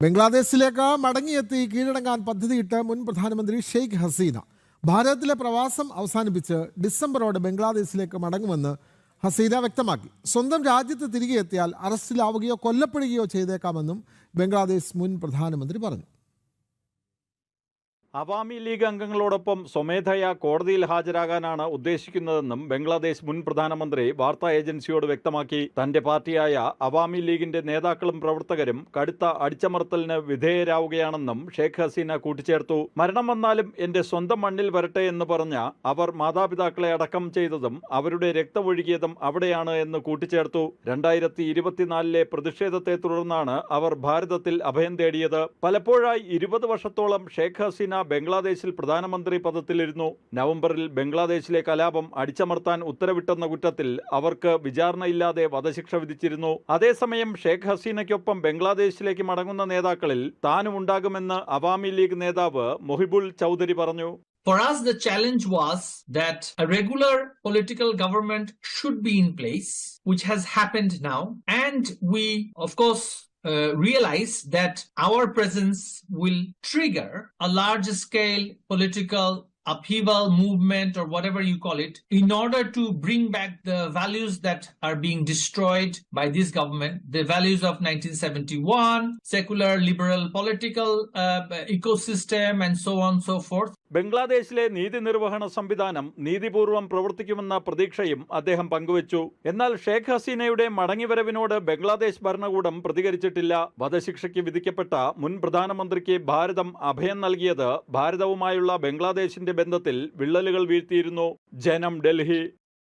ബംഗ്ലാദേശിലേക്ക് മടങ്ങിയെത്തി കീഴടങ്ങാൻ പദ്ധതിയിട്ട് മുൻ പ്രധാനമന്ത്രി ഷെയ്ഖ് ഹസീന ഭാരതത്തിലെ പ്രവാസം അവസാനിപ്പിച്ച് ഡിസംബറോടെ ബംഗ്ലാദേശിലേക്ക് മടങ്ങുമെന്ന് ഹസീന വ്യക്തമാക്കി. സ്വന്തം രാജ്യത്ത് തിരികെ എത്തിയാൽ അറസ്റ്റിലാവുകയോ കൊല്ലപ്പെടുകയോ ചെയ്തേക്കാമെന്നും ബംഗ്ലാദേശ് മുൻ പ്രധാനമന്ത്രി പറഞ്ഞു. അവാമി ലീഗ് അംഗങ്ങളോടൊപ്പം സ്വമേധയാ കോടതിയിൽ ഹാജരാകാനാണ് ഉദ്ദേശിക്കുന്നതെന്നും ബംഗ്ലാദേശ് മുൻ പ്രധാനമന്ത്രി വാർത്താ ഏജൻസിയോട് വ്യക്തമാക്കി. തന്റെ പാർട്ടിയായ അവാമി ലീഗിന്റെ നേതാക്കളും പ്രവർത്തകരും കടുത്ത അടിച്ചമർത്തലിന് വിധേയരാവുകയാണെന്നും ഷെയ്ഖ് ഹസീന കൂട്ടിച്ചേർത്തു. മരണം വന്നാലും എന്റെ സ്വന്തം മണ്ണിൽ വരട്ടെ എന്ന് പറഞ്ഞ അവർ മാതാപിതാക്കളെ അടക്കം ചെയ്തതും അവരുടെ രക്തമൊഴുകിയതും അവിടെയാണ് എന്ന് കൂട്ടിച്ചേർത്തു. 2024 പ്രതിഷേധത്തെ തുടർന്നാണ് അവർ ഭാരതത്തിൽ അഭയം തേടിയത്. പലപ്പോഴായി 20 വർഷത്തോളം ഷെയ്ഖ് ഹസീന ബംഗ്ലാദേശിൽ പ്രധാനമന്ത്രി പദത്തിലിരുന്നു. നവംബറിൽ ബംഗ്ലാദേശിലെ കലാപം അടിച്ചമർത്താൻ ഉത്തരവിട്ടെന്ന കുറ്റത്തിൽ അവർക്ക് വിചാരണയില്ലാതെ വധശിക്ഷ വിധിച്ചിരുന്നു. അതേസമയം ഷെയ്ഖ് ഹസീനയ്ക്കൊപ്പം ബംഗ്ലാദേശിലേക്ക് മടങ്ങുന്ന നേതാക്കളിൽ താനും ഉണ്ടാകുമെന്ന് അവാമി ലീഗ് നേതാവ് മൊഹിബുൾ ചൗധരി പറഞ്ഞു. For us, the challenge was that a regular political government should be in place, which has happened now. And we, of course, realize that our presence will trigger a large scale political upheaval movement or whatever you call it in order to bring back the values that are being destroyed by this government, the values of 1971, secular liberal political ecosystem and so on and so forth. ബംഗ്ലാദേശിലെ നീതി നിർവഹണ സംവിധാനം നീതിപൂർവം പ്രവർത്തിക്കുമെന്ന പ്രതീക്ഷയും അദ്ദേഹം പങ്കുവച്ചു. എന്നാൽ ഷെയ്ഖ് ഹസീനയുടെ മടങ്ങിവരവിനോട് ബംഗ്ലാദേശ് ഭരണകൂടം പ്രതികരിച്ചിട്ടില്ല. വധശിക്ഷയ്ക്ക് വിധിക്കപ്പെട്ട മുൻ പ്രധാനമന്ത്രിക്ക് ഭാരതം അഭയം നൽകിയത് ഭാരതവുമായുള്ള ബംഗ്ലാദേശിന്റെ ബന്ധത്തിൽ വിള്ളലുകൾ വീഴ്ത്തിയിരുന്നു. ജനം, ഡൽഹി.